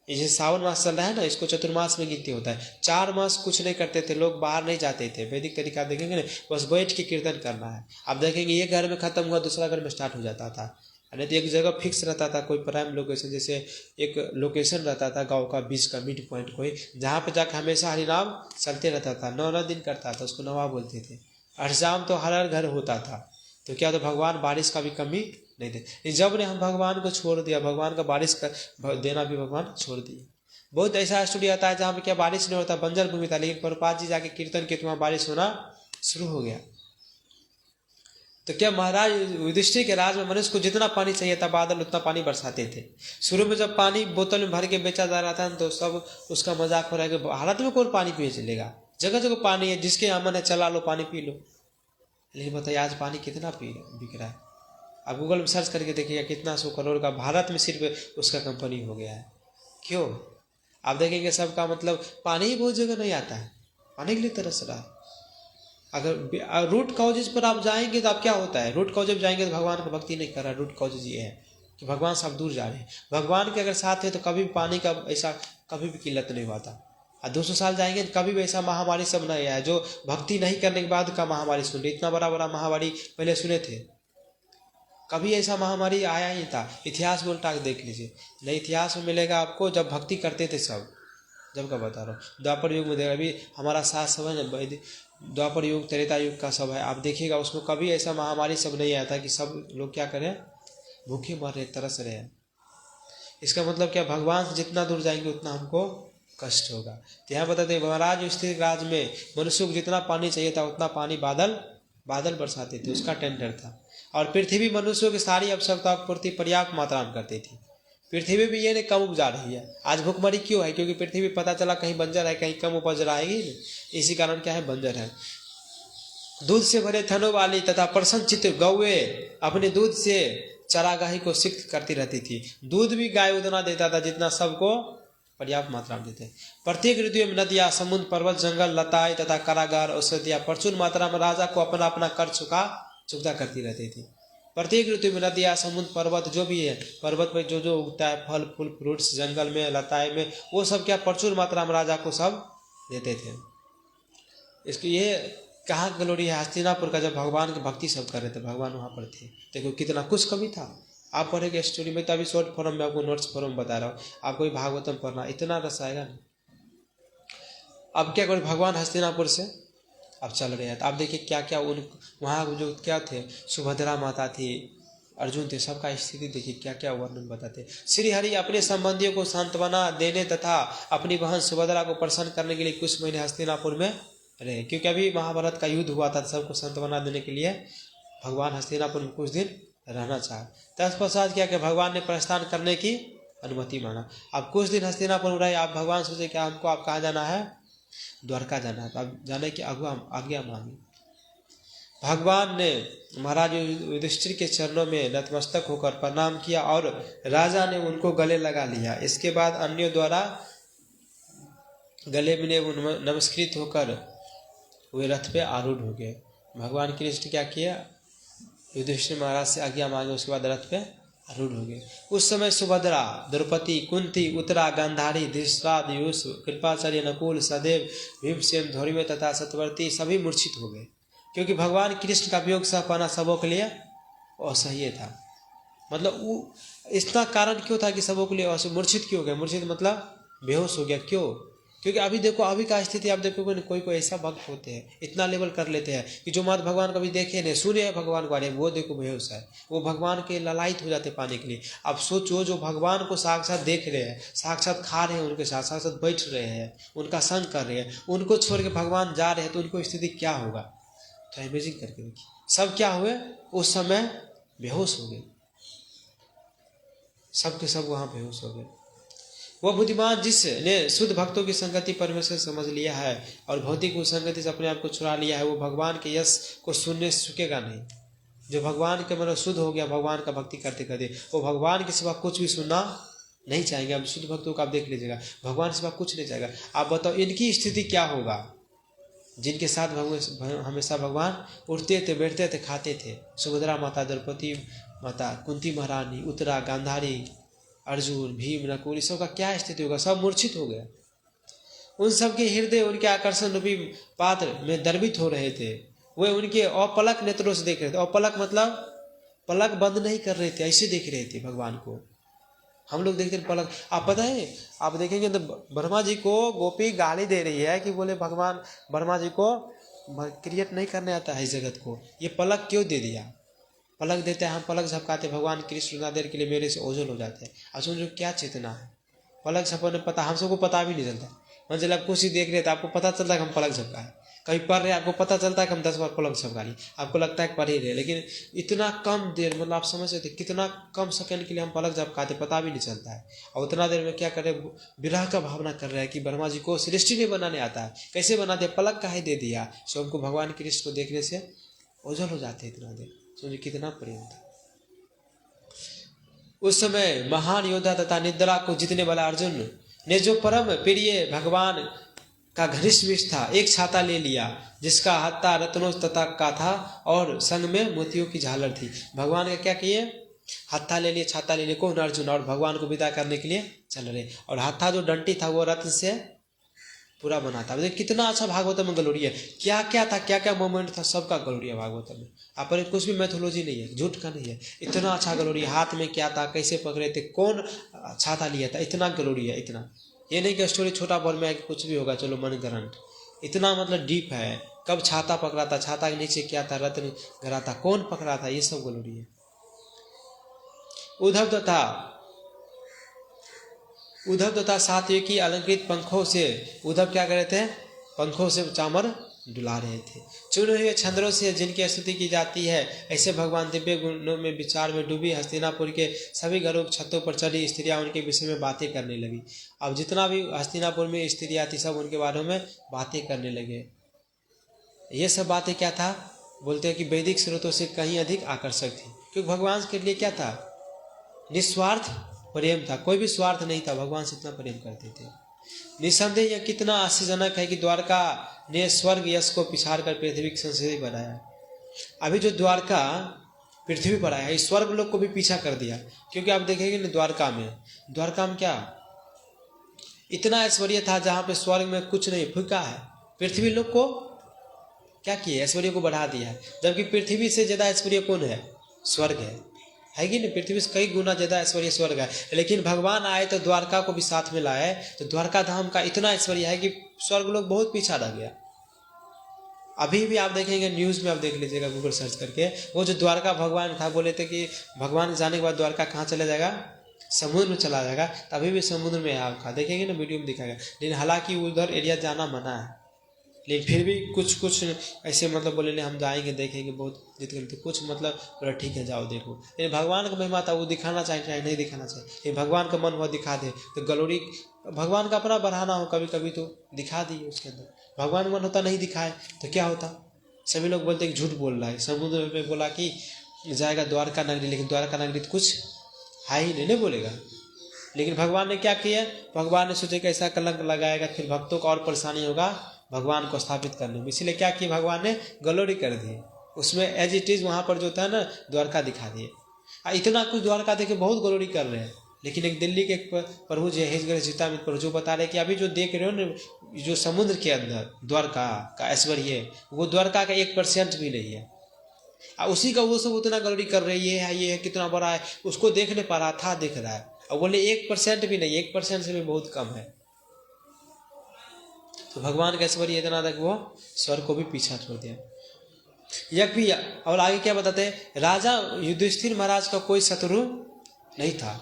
S1: ये जैसे सावन मास चल रहा है ना, इसको चतुर्मास में गिनती होता है। 4 मास कुछ नहीं करते थे लोग, बाहर नहीं जाते थे। वैदिक तरीका देखेंगे ना, बस बैठ के कीर्तन करना है। आप देखेंगे ये घर में खत्म हुआ, दूसरा घर में स्टार्ट हो जाता था। नहीं तो एक जगह फिक्स रहता था, कोई प्राइम लोकेशन, जैसे एक लोकेशन रहता था गांव का बीच का मिड पॉइंट कोई, जहाँ पे जाकर हमेशा हरिनाम चलते रहता था। 9 दिन करता था, उसको नवा बोलते थे। अष्टजाम तो हर घर होता था। तो क्या, तो भगवान बारिश का भी कमी नहीं थे। जब ने हम भगवान को छोड़ दिया, भगवान का बारिश का देना भी भगवान छोड़ दिए। बहुत ऐसा स्टोरी आता है जहाँ पे क्या बारिश नहीं होता, बंजर भूमि था, लेकिन प्रभुपाद जी जाके कीर्तन के वहाँ बारिश होना शुरू हो गया। तो क्या महाराज युधिष्ठिर के राज में मनुष्य को जितना पानी चाहिए था, बादल उतना पानी बरसाते थे। शुरू में जब पानी बोतल में भर के बेचा जा रहा था तो सब उसका मजाक हो रहा है कि भारत में कौन पानी पिए चलेगा, जगह जगह पानी है, जिसके यहाँ मन है चला लो पानी पी लो। लेकिन बताइए आज पानी कितना बिक रहा है। आप गूगल में सर्च करके देखिएगा कितना 100 करोड़ का भारत में सिर्फ उसका कंपनी हो गया है। क्यों? आप देखेंगे सबका मतलब पानी ही बहुत जगह नहीं आता है, पानी के लिए तरस रहा है। अगर रूट कॉजेज पर आप जाएंगे तो आप क्या होता है, रूट कॉजेज जाएंगे तो भगवान का भक्ति नहीं कर रहा है। रूट कॉजेज ये है कि भगवान से आप दूर जा रहे हैं। भगवान के अगर साथ है तो कभी भी पानी का ऐसा कभी भी किल्लत नहीं हुआ था। 200 साल जाएंगे तो कभी भी ऐसा महामारी सब नहीं आया जो भक्ति नहीं करने के बाद का महामारी सुन रही। इतना बड़ा बड़ा महामारी पहले सुने थे, कभी ऐसा महामारी आया ही था। इतिहास में उल्टा देख लीजिए, नहीं इतिहास में मिलेगा आपको जब भक्ति करते थे सब। जब का बता रहा हूँ, द्वापर युग में देखा, अभी हमारा साथ सब है, द्वापर युग त्रेता युग का सब है, आप देखिएगा उसमें कभी ऐसा महामारी सब नहीं आया था कि सब लोग क्या करें, भूखे मर रहे, तरस रहे हैं। इसका मतलब क्या, भगवान से जितना दूर जाएंगे उतना हमको कष्ट होगा। तो यहाँ बताते हैं महाराज युधिष्ठिर राज में मनुष्य को जितना पानी चाहिए था उतना पानी बादल बरसाते थे, उसका टेंडर था। और पृथ्वी मनुष्यों की सारी आवश्यकता पूर्ति पर्याप्त मात्रा में करती थी। पृथ्वी भी ये नहीं कम उपजा रही है। आज भूखमरी क्यों है? क्योंकि पृथ्वी पता चला कहीं बंजर है, कहीं कम उपज रहेगी, इसी कारण क्या है, बंजर है। दूध से भरे थनों वाली तथा प्रसन्नचित्त गौए अपने दूध से चरागाही को सिक्त करती रहती थी। दूध भी गाय उतना देता था जितना सबको पर्याप्त मात्रा में देते। प्रत्येक ऋतु में नदियाँ, समुद्र, पर्वत, जंगल, लताएं तथा कारागार, औषधियाँ प्रचुर मात्रा में राजा को अपना अपना कर चुकता करती रहती थी। प्रत्येक ऋतु में नदियाँ, समुद्र, पर्वत जो भी है, पर्वत में जो उगता है, फल फूल फ्रूट्स, जंगल में, लताएं में, वो सब क्या प्रचुर मात्रा में राजा को सब देते थे। इसकी ये कहाँ ग्लोरी है, हस्तिनापुर का, जब भगवान की भक्ति सब कर रहे थे, भगवान वहाँ पर थे। देखो कितना कुछ कभी था। आप पढ़ेंगे स्टोरी में, तो अभी शॉर्ट फॉर्म में आपको नोट्स फॉर्म बता रहा हूँ, आपको भागवतम पढ़ना, इतना रस आएगा ना। अब क्या करें, भगवान हस्तिनापुर से अब चल रहे हैं, तो आप देखिए क्या क्या उन वहाँ जो क्या थे, सुभद्रा माता थी, अर्जुन थे, सबका स्थिति देखिए क्या क्या वर्णन बताते। श्री हरि अपने संबंधियों को सांत्वना देने तथा अपनी बहन सुभद्रा को प्रसन्न करने के लिए कुछ महीने हस्तिनापुर में रहे, क्योंकि अभी महाभारत का युद्ध हुआ था, सबको सांत्वना देने के लिए भगवान हस्तिनापुर में कुछ दिन रहना चाहे। तत्पश्चात क्या कि भगवान ने प्रस्थान करने की अनुमति मांगा। अब कुछ दिन हस्तिनापुर में रहे, आप भगवान सोचे क्या हमको आप कहाँ जाना है, द्वारका जाना है, तो अब जाने की आज्ञा मांगी। भगवान ने महाराज युधिष्ठिर के चरणों में नतमस्तक होकर प्रणाम किया और राजा ने उनको गले लगा लिया। इसके बाद अन्यों द्वारा गले में नमस्कृत होकर वे रथ पे आरूढ़ हो गए। भगवान कृष्ण क्या किया, युधिष्ठिर महाराज से आज्ञा मांगे, उसके बाद रथ पे आरूढ़ हो गए। उस समय सुभद्रा, द्रौपदी, कुंती, उत्तरा, गांधारी, धृतराष्ट्र, युष, कृपाचार्य, नकुल, सहदेव, भीमसेन, धौम्य तथा सत्यवती सभी मूर्छित हो गए, क्योंकि भगवान कृष्ण का वियोग सह पाना सबों के लिए असह्य था। मतलब वो इतना कारण क्यों था कि सबों के लिए मूर्छित क्यों हो गए? मूर्छित मतलब बेहोश हो गया। क्यों? क्योंकि अभी देखो, अभी का स्थिति आप देखोगे, कोई ऐसा भक्त होते हैं इतना लेवल कर लेते हैं कि जो मत भगवान कभी देखे नहीं, सुने हैं भगवान के बारे में, वो देखो बेहोश है, वो भगवान के ललायित हो जाते पाने के लिए। अब सोचो, जो भगवान को साक्षात देख रहे हैं, साक्षात खा रहे हैं उनके साथ, साक्षात बैठ रहे हैं, उनका संग कर रहे हैं, उनको छोड़ के भगवान जा रहे हैं, तो उनको स्थिति क्या होगा? तो इमेजिन करके देखिए, सब क्या हुए उस समय, बेहोश हो गए, सब के सब वहां बेहोश हो गए। वह बुद्धिमान जिसने शुद्ध भक्तों की संगति परमेश्वर समझ लिया है और भौतिक संगति से अपने आप को छुड़ा लिया है, वो भगवान के यश को सुनने से चुकेगा नहीं। जो भगवान के मतलब शुद्ध हो गया, भगवान का भक्ति करते करते, वो भगवान के सिवा कुछ भी सुनना नहीं चाहेंगे। अब शुद्ध भक्तों को आप देख लीजिएगा, भगवान के सिवा कुछ नहीं चाहेगा। आप बताओ इनकी स्थिति क्या होगा, जिनके साथ हमेशा भगवान उठते थे, बैठते थे, खाते थे। सुभद्रा माता, द्रौपदी, माता कुंती महारानी, उत्तरा, गांधारी, अर्जुन, भीम, नकुल, इस सब का क्या स्थिति होगा? सब मूर्छित हो गया। उन सब के हृदय उनके आकर्षण रूपी पात्र में द्रवित हो रहे थे। वे उनके अपलक नेत्रों से देख रहे थे। अपलक मतलब पलक बंद नहीं कर रहे थे, ऐसे देख रहे थे भगवान को। हम लोग देखते हैं पलक, आप पता है, आप देखेंगे तो ब्रह्मा जी को गोपी गाली दे रही है कि बोले भगवान ब्रह्मा जी को क्रिएट नहीं करने आता है इस जगत को, ये पलक क्यों दे दिया? पलक देते हैं, हम पलक झपकाते, भगवान कृष्ण उतना देर के लिए मेरे से ओझल हो जाते हैं। अब सुन क्या चेतना है, पलक झपकने पता, हम सबको पता भी नहीं चलता। मतलब आप कुछ ही देख रहे थे, आपको पता चलता है कि हम पलक झपकाए, कहीं पढ़ रहे आपको पता चलता है कि हम 10 बार पलक झपका लिए, आपको लगता है कि पढ़ ही रहे, लेकिन इतना कम देर, मतलब आप समझ सकते कितना कम सेकंड के लिए हम पलक झपकाते, पता भी नहीं चलता है। और उतना देर में क्या करें, विरह का भावना कर रहे हैं कि ब्रह्मा जी को सृष्टि नहीं बनाने आता है, कैसे बनाते, पलक काहे दे दिया। सो हमको भगवान कृष्ण को देखने से ओझल हो जाते हैं इतना देर। सोचिए कितना प्रेम था। उस समय महान योद्धा तथा निद्रा को जीतने वाला अर्जुन ने जो परम प्रिय भगवान का घनिष्ठ मित्र था, एक छाता ले लिया जिसका हत्था रत्नों तथा का था और संग में मोतियों की झालर थी। भगवान का क्या किए, हत्था ले लिए, छाता ले लिए, कौन? अर्जुन, और भगवान को विदा करने के लिए चल रहे। और हत्था जो डंटी था वो रत्न से पूरा बना था। कितना अच्छा भागवतम में गलोरी है, क्या क्या था, क्या क्या मोमेंट था, सबका गलोरी है भागवतम में। अपने कुछ भी मैथोलॉजी नहीं है, झूठ का नहीं है, इतना अच्छा गलोरी। हाथ में क्या था, कैसे पकड़े थे, कौन छाता लिया था, इतना गलोरी है। इतना ये नहीं कि स्टोरी छोटा बोल में कुछ भी होगा चलो मन ग्रंथ, इतना मतलब डीप है। कब छाता पकड़ा था, छाता के नीचे क्या था, रत्न गरा था, कौन पकड़ा था, ये सब गलोरी है। उद्धव तथा सात्विकी अलंकृत पंखों से, उद्धव क्या कर रहे थे, पंखों से चामर डुला रहे थे। चुने हुए छंदों से जिनकी स्तुति की जाती है, ऐसे भगवान दिव्य गुणों में विचार में डूबी हस्तिनापुर के सभी घरों छतों पर चढ़ी स्त्रियां उनके विषय में बातें करने लगी। अब जितना भी हस्तिनापुर में स्त्रियां थी सब उनके बारे में बातें करने लगे। ये सब बातें क्या था, बोलते हैं कि वैदिक स्रोतों से कहीं अधिक आकर्षक थी, क्योंकि भगवान के लिए क्या था, निस्वार्थ प्रेम था, कोई भी स्वार्थ नहीं था, भगवान से इतना प्रेम करते थे। निसंदेह यह कितना आश्चर्यजनक है कि द्वारका ने स्वर्ग यश को पिछाड़ कर पृथ्वी की संस्कृति बनाया। अभी जो द्वारका पृथ्वी पर आया, इस स्वर्ग लोग को भी पीछा कर दिया, क्योंकि आप देखेंगे ना द्वारका में क्या इतना ऐश्वर्य था, जहाँ पे स्वर्ग में कुछ नहीं, फूका है। पृथ्वी लोग को क्या किया, ऐश्वर्य को बढ़ा दिया है, जबकि पृथ्वी से ज्यादा ऐश्वर्य कौन है, स्वर्ग है कि नहीं, पृथ्वी से कई गुना ज्यादा ऐश्वर्य स्वर्ग है। लेकिन भगवान आए तो द्वारका को भी साथ में लाए, तो द्वारका धाम का इतना ऐश्वर्य है कि स्वर्ग लोग बहुत पीछा रह गया। अभी भी आप देखेंगे न्यूज में, आप देख लीजिएगा गूगल सर्च करके, वो जो द्वारका भगवान था, बोले थे कि भगवान जाने के बाद द्वारका कहाँ चला जाएगा, समुद्र में चला जाएगा। तभी भी समुद्र में आपका देखेंगे ना, वीडियो में दिखाएगा। लेकिन हालांकि उधर एरिया जाना मना है, लेकिन फिर भी कुछ ऐसे मतलब बोले हम जाएंगे देखेंगे, बहुत जिद करते कुछ मतलब बोला ठीक है जाओ देखो। लेकिन भगवान का महिमा था, वो दिखाना चाहिए चाहे नहीं दिखाना चाहिए, लेकिन भगवान का मन हुआ दिखा दे। तो गलोरी भगवान का अपना बढ़ाना हो, कभी कभी तो दिखा दिए उसके अंदर। भगवान मन होता नहीं दिखाए तो क्या होता, सभी लोग बोलते कि झूठ बोल रहा है। समुद्र में बोला कि जाएगा द्वारका नगरी, लेकिन द्वारका नगरी तो कुछ है ही नहीं बोलेगा। लेकिन भगवान ने क्या किया, भगवान ने सोचे कि ऐसा कलंक लगाएगा फिर भक्तों को और परेशानी होगा भगवान को स्थापित करने में, इसलिए क्या किया, भगवान ने गलोरी कर दी उसमें, एज इट इज वहाँ पर जो था ना द्वारका दिखा दिए। इतना कुछ द्वारका देखे बहुत गलोरी कर रहे हैं। लेकिन एक दिल्ली के प्रभु जी हेजगढ़ जीतामित प्रभु जो बता रहे कि अभी जो देख रहे हो ना, जो समुद्र के अंदर द्वारका का ऐश्वर्य, वो द्वारका का 1% भी नहीं है। उसी का वो सब उतना गलोरी कर रहे, ये है कितना बड़ा है, उसको देख नहीं पा रहा था, देख रहा है। और बोले 1% भी नहीं, 1% से भी बहुत कम है। तो भगवान का ऐश्वर्य इतना था कि वो स्वर्ग को भी पीछा छोड़ दिया। यज्ञ भी, और आगे क्या बताते हैं, राजा युधिष्ठिर महाराज का कोई शत्रु नहीं था,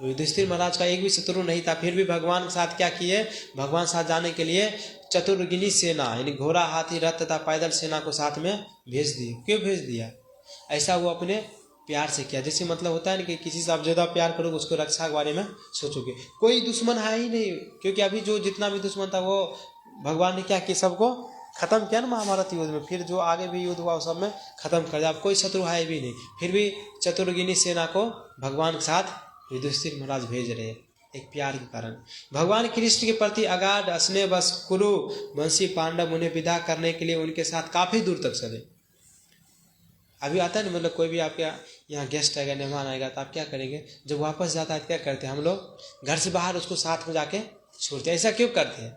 S1: युधिष्ठिर महाराज का एक भी शत्रु नहीं था। फिर भी भगवान के साथ क्या किए, भगवान के साथ जाने के लिए चतुर्गिनी सेना यानी घोड़ा, हाथी, रथ तथा पैदल सेना को साथ में भेज दिए। क्यों भेज दिया, ऐसा वो अपने प्यार से किया। जैसे मतलब होता है ना कि किसी से आप ज्यादा प्यार करोगे उसको रक्षा के बारे में सोचोगे। कोई दुश्मन है ही नहीं, क्योंकि अभी जो जितना भी दुश्मन था वो भगवान ने क्या किया, सबको खत्म किया ना महाभारत युद्ध में। फिर जो आगे भी युद्ध हुआ उस सब में खत्म कर दिया, अब कोई शत्रु है भी नहीं। फिर भी चतुर्गिनी सेना को भगवान के साथ युधिष्ठिर महाराज भेज रहे हैं, एक प्यार के कारण। भगवान कृष्ण के प्रति अगाध स्नेह बस कुरु वंशी पांडव उन्हें विदा करने के लिए उनके साथ काफी दूर तक चले। अभी आता है ना, मतलब कोई भी आपके यहाँ गेस्ट आएगा, मेहमान आएगा, तो आप क्या करेंगे, जब वापस जाता है क्या करते हैं हम लोग, घर से बाहर उसको साथ में जाके छोड़ते हैं। ऐसा क्यों करते हैं?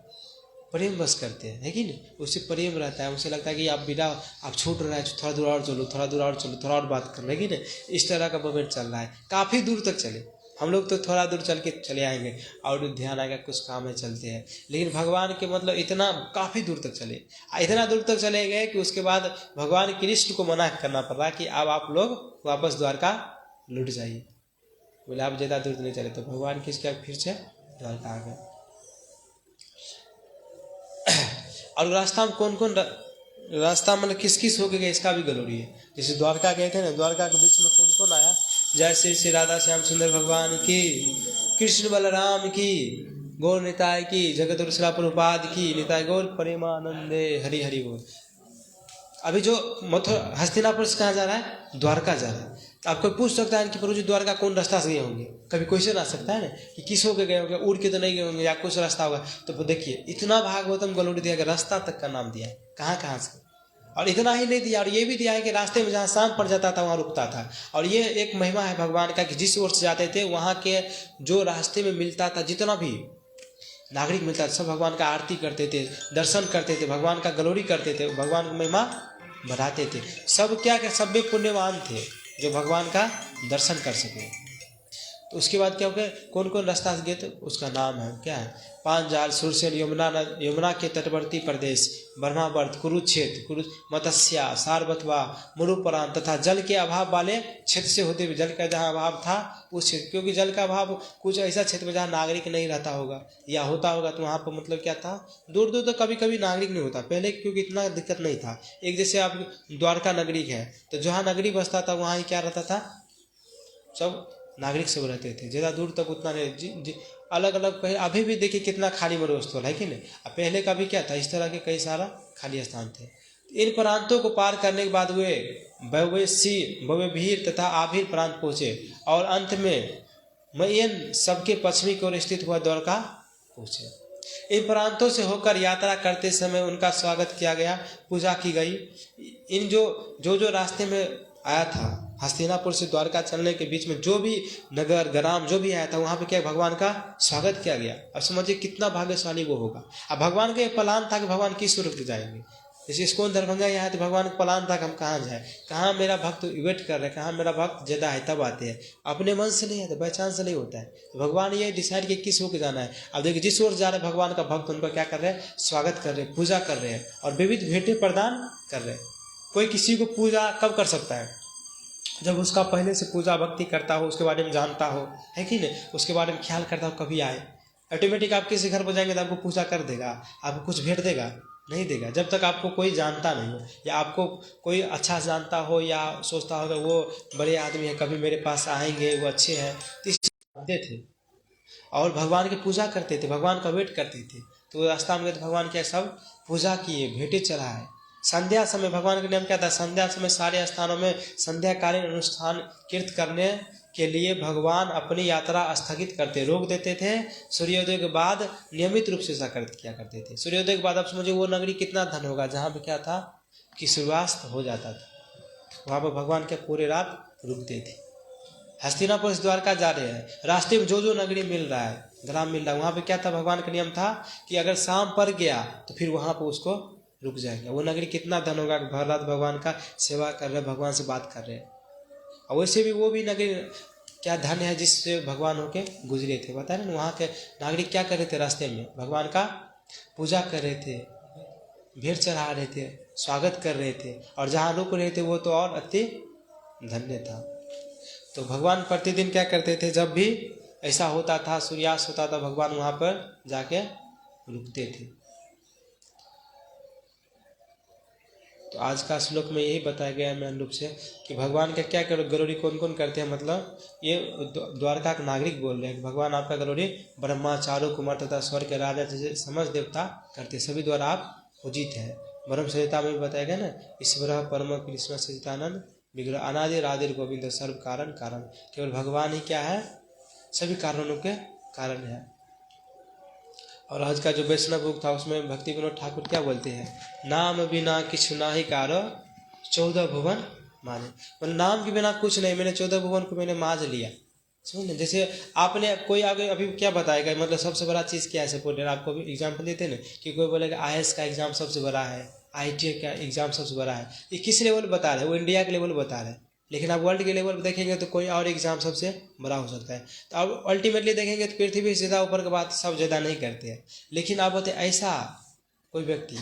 S1: प्रेम बस करते हैं, है कि नहीं? उससे प्रेम रहता है, उसे लगता है कि आप बिना, आप छूट रहा है, थोड़ा दूर और चलो, थोड़ा दूर और चलो, थोड़ा और बात कर रहे हैं कि नहीं। इस तरह का मोमेंट चल रहा है। काफ़ी दूर तक चले, हम लोग तो थोड़ा दूर चल के चले आएंगे और ध्यान आएगा कुछ काम है, चलते हैं। लेकिन भगवान के मतलब इतना काफ़ी दूर तक चले, इतना दूर तक चले गए कि उसके बाद भगवान कृष्ण को मना करना पड़ रहा कि अब आप लोग वापस द्वारका लौट जाइए। बोले आप ज़्यादा दूर नहीं चले, तो भगवान किसका फिर से द्वारका आ गए। और रास्ता में कौन कौन रास्ता मतलब किस किस होके गए, इसका भी गलोरी है। जैसे द्वारका गए थे ना, द्वारका के बीच में कौन कौन आया, जैसे श्री राधा श्याम सुंदर भगवान की, कृष्ण बलराम की, गौर निताय की, जगत वत्सल प्रभुपाद की, निताय गौर प्रेमानंदे, हरि हरि बोल। अभी जो मथुरा हस्तिनापुर से कहाँ जा रहा है, द्वारका जा रहा है। तो आपको पूछ सकता है कि प्रभु जी द्वारका कौन रास्ता से गए होंगे, कभी क्वेश्चन आ सकता है ना कि किस होके गए होंगे, उड़ के तो नहीं गए होंगे या कुछ रास्ता होगा। तो देखिए इतना भागवतम गलोड़ी दिया कि रास्ता तक का नाम दिया है, कहाँ कहाँ से। और इतना ही नहीं दिया, और ये भी दिया है कि रास्ते में जहाँ शाम पड़ जाता था वहाँ रुकता था। और ये एक महिमा है भगवान का कि जिस ओर से जाते थे वहाँ के जो रास्ते में मिलता था, जितना भी नागरिक मिलता था, सब भगवान का आरती करते थे, दर्शन करते थे, भगवान का गलोरी करते थे, भगवान की महिमा बढ़ाते थे। सब क्या सब भी पुण्यवान थे जो भगवान का दर्शन कर सके। तो उसके बाद क्या हो गया, कौन कौन रास्ता से गए थे उसका नाम है क्या है, पांचाल, सुरसेन, यमुना के तटवर्ती प्रदेश, ब्रह्मावर्त, कुरुक्षेत्र, मत्स्या, सारवतवा, मरुपरान तथा जल के अभाव वाले क्षेत्र से होते हुए, जल का जहाँ अभाव था उस क्षेत्र, क्योंकि जल का अभाव कुछ ऐसा क्षेत्र में जहाँ नागरिक नहीं रहता होगा या होता होगा, तो वहाँ पर मतलब क्या था, दूर दूर तक कभी कभी नागरिक नहीं होता पहले, क्योंकि इतना दिक्कत नहीं था। एक जैसे आप द्वारका नगरी है, तो जहाँ नगरी बसता था वहाँ ही क्या रहता था, सब नागरिक सब रहते थे, ज़्यादा दूर तक उतना नहीं। अलग अलग पहले, अभी भी देखिए कितना खाली मरुस्थल है कि नहीं। पहले का भी क्या था, इस तरह के कई सारा खाली स्थान थे। इन प्रांतों को पार करने के बाद वे भव्यभीर तथा आभीर प्रांत पहुँचे और अंत में मयन सबके पश्चिमी की ओर स्थित हुआ द्वारका पहुँचे। इन प्रांतों से होकर यात्रा करते समय उनका स्वागत किया गया, पूजा की गई। इन जो रास्ते में आया था, हस्तिनापुर से द्वारका चलने के बीच में जो भी नगर ग्राम जो भी आया था, वहाँ पे क्या भगवान का स्वागत किया गया। अब समझिए कितना भाग्यशाली वो होगा। अब भगवान का ये प्लान था कि भगवान किस रूप जाएंगे। जैसे इस्कॉन दरभंगा यहाँ है, तो भगवान का प्लान था कि हम कहाँ जाए, कहाँ मेरा भक्त वेट कर रहे हैं, कहाँ मेरा भक्त ज़्यादा है तब आते हैं। अपने मन से नहीं आते, बाई चांस से नहीं होता है। तो भगवान ये डिसाइड किया किस होकर जाना है। अब देखिए जिस ओर जा रहे भगवान का भक्त, उनका क्या कर रहे हैं, स्वागत कर रहे हैं, पूजा कर रहे हैं और विविध भेंटें प्रदान कर रहे हैं। कोई किसी को पूजा कब कर सकता है, जब उसका पहले से पूजा भक्ति करता हो, उसके बारे में जानता हो, है कि नहीं, उसके बारे में ख्याल करता हो। कभी आए ऑटोमेटिक आप किसी घर पर जाएंगे तो आपको पूजा कर देगा, आपको कुछ भेंट देगा, नहीं देगा जब तक आपको कोई जानता नहीं हो, या आपको कोई अच्छा जानता हो या सोचता हो तो वो बड़े आदमी हैं, कभी मेरे पास आएंगे, वो अच्छे हैं, तो जानते थे और भगवान की पूजा करते थे, भगवान का वेट करते थे। तो रास्ता में भगवान क्या सब पूजा किए, भेंटें चढ़ाए। संध्या समय भगवान का नियम क्या था, संध्या समय सारे स्थानों में संध्याकालीन अनुष्ठान कीर्त करने के लिए भगवान अपनी यात्रा स्थगित करते, रोक देते थे। सूर्योदय के बाद नियमित रूप से ऐसा किया करते थे। सूर्योदय के बाद आप समझिए वो नगरी कितना धन होगा, जहाँ पे क्या था कि सूर्यास्त हो जाता था, वहाँ पर भगवान क्या पूरे रात रुकते थे। हस्तिनापुर से द्वारका जा रहे हैं, रास्ते में जो नगरी मिल रहा है, ग्राम मिल रहा है, वहाँ पे क्या था, भगवान का नियम था कि अगर शाम पड़ गया तो फिर वहाँ पर उसको रुक जाएगा। वो नगरी कितना धन होगा, भर रात भगवान का सेवा कर रहे, भगवान से बात कर रहे हैं। और वैसे भी वो भी नगरी क्या धन है जिससे भगवान होके गुजरे थे। बता रहे ना, वहाँ के नागरिक क्या कर रहे थे, रास्ते में भगवान का पूजा कर रहे थे, भेंट चढ़ा रहे थे, स्वागत कर रहे थे, और जहाँ रुक रहे थे वो तो और अति धन्य था। तो भगवान प्रतिदिन क्या करते थे, जब भी ऐसा होता था, सूर्यास्त होता था, भगवान वहाँ पर जाके रुकते थे। तो आज का श्लोक में यही बताया गया है मेन रूप से कि भगवान का क्या गलोरी कौन कौन करते हैं। मतलब ये द्वारका के नागरिक बोल रहे हैं कि भगवान आपका गलोरी ब्रह्मा, चारु कुमार तथा स्वर्ग के राजा जैसे समस्त देवता करते, सभी द्वारा आप पूजित हैं। ब्रह्म संहिता में भी बताया गया ना, ईश्वर परम कृष्ण सचिदानंद विग्रह अनादि राधिर गोविंद सर्व कारण कारण। केवल भगवान ही क्या है, सभी कारणों के कारण है। और आज का जो वैष्णव बुक था उसमें भक्ति विनोद ठाकुर क्या बोलते हैं, नाम बिना किछु नाही कार 14 भुवन माने, मतलब नाम के बिना कुछ नहीं। मैंने 14 भुवन को मैंने माज लिया। समझ, जैसे आपने कोई आगे अभी क्या बताएगा, मतलब सबसे बड़ा चीज़ क्या है। सपोर्ट आपको अभी एग्जाम्पल देते हैं ना कि कोई बोलेगा IAS का एग्जाम सबसे बड़ा है, IIT का एग्जाम सबसे बड़ा है। ये किस लेवल बता रहे हैं, वो इंडिया के लेवल बता रहे हैं। लेकिन आप वर्ल्ड के लेवल पर देखेंगे तो कोई और एग्जाम सबसे बड़ा हो सकता है। तो आप अल्टीमेटली देखेंगे तो पृथ्वी से ज़्यादा ऊपर की बात सब ज़्यादा नहीं करते हैं। लेकिन आप बोलते ऐसा कोई व्यक्ति,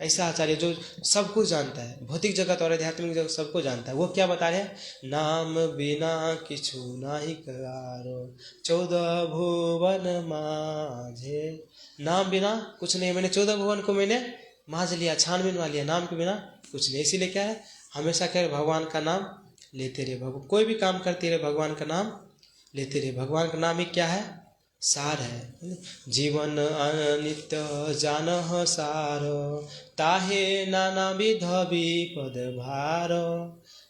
S1: ऐसा आचार्य जो सब कुछ जानता है, भौतिक जगत और आध्यात्मिक जगत सबको जानता है, वो क्या बता रहे हैं, नाम बिना किछु नाही करारो 14 भुवन माझे। नाम बिना कुछ नहीं। मैंने 14 भुवन को मैंने मांझ लिया, छानबीन में लिया। नाम के बिना कुछ नहीं। इसीलिए क्या है, हमेशा क्या भगवान का नाम लेते रहे। कोई भी काम करते रहे, भगवान का नाम लेते रहे। भगवान का नाम ही क्या है, सार है। जीवन अनित्य जानह सार, ताहे नाना विध विपद भार।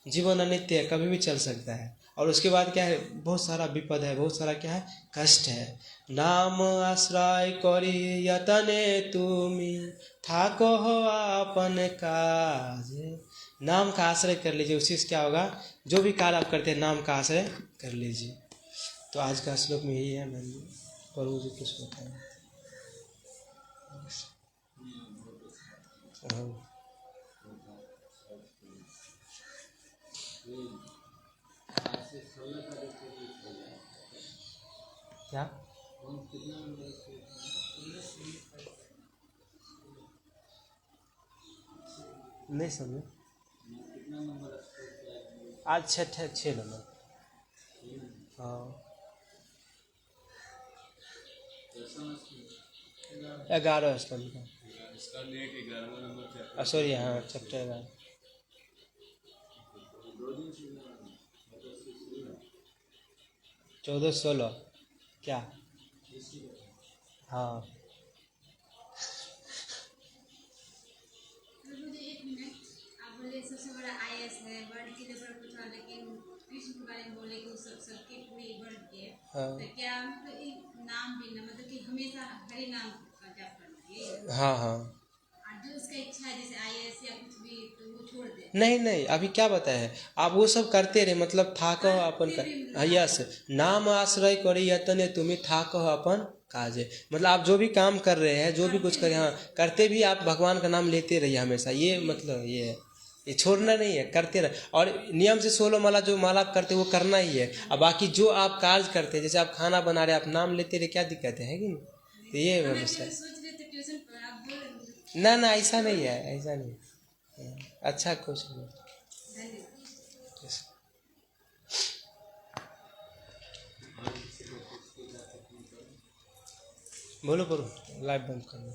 S1: जीवन अनित्य है, कभी भी चल सकता है। और उसके बाद क्या है, बहुत सारा विपद है, बहुत सारा क्या है, कष्ट है। नाम आश्रय करी यतने तुमी थाको हो आपन काज। नाम का आश्रय कर लीजिए, उसी से क्या होगा, जो भी कार्य आप करते हैं नाम का आश्रय कर लीजिए। तो आज का श्लोक में यही है। मैं प्रभु जी कुछ बताएं। क्या नहीं समझे, आज 6 नंबर। हाँ 11 स्कंद का, सॉरी, हाँ चैप्टर 11। 14-16 क्या, हाँ
S2: सबसे बड़ा IAS है, वर्ल्ड के लेवल पर था, लेकिन कृष्ण के बारे में बोले कि सबके पूरी वर्ल्ड के। तो क्या मतलब नाम भी ना, मतलब कि हमेशा हरे नाम का जाप करना है।
S1: हाँ हाँ,
S2: जो उसका इच्छा है, जैसे IAS या कुछ भी, तो वो छोड़ दे।
S1: नहीं नहीं, अभी क्या बताया है, आप वो सब करते रहे, मतलब थाको अपन का। यस, नाम आश्रय करी यतने तुम्हें थाको अपन काजे। मतलब आप जो भी काम कर रहे हैं, जो भी कुछ कर रहे हैं, हाँ करते भी आप भगवान का नाम लेते रहिए हमेशा। ये मतलब ये है, ये छोड़ना नहीं है, करते रहे। और नियम से 16 माला जो माला आप करते हैं वो करना ही है। और बाकी जो आप कार्य करते हैं, जैसे आप खाना बना रहे हैं, आप नाम लेते रहे, क्या दिक्कत है कि नहीं। तो ये व्यवस्था ना ना, ऐसा नहीं है, ऐसा नहीं। अच्छा कुछ नहीं। बोलो बोलो, लाइव बंद करना।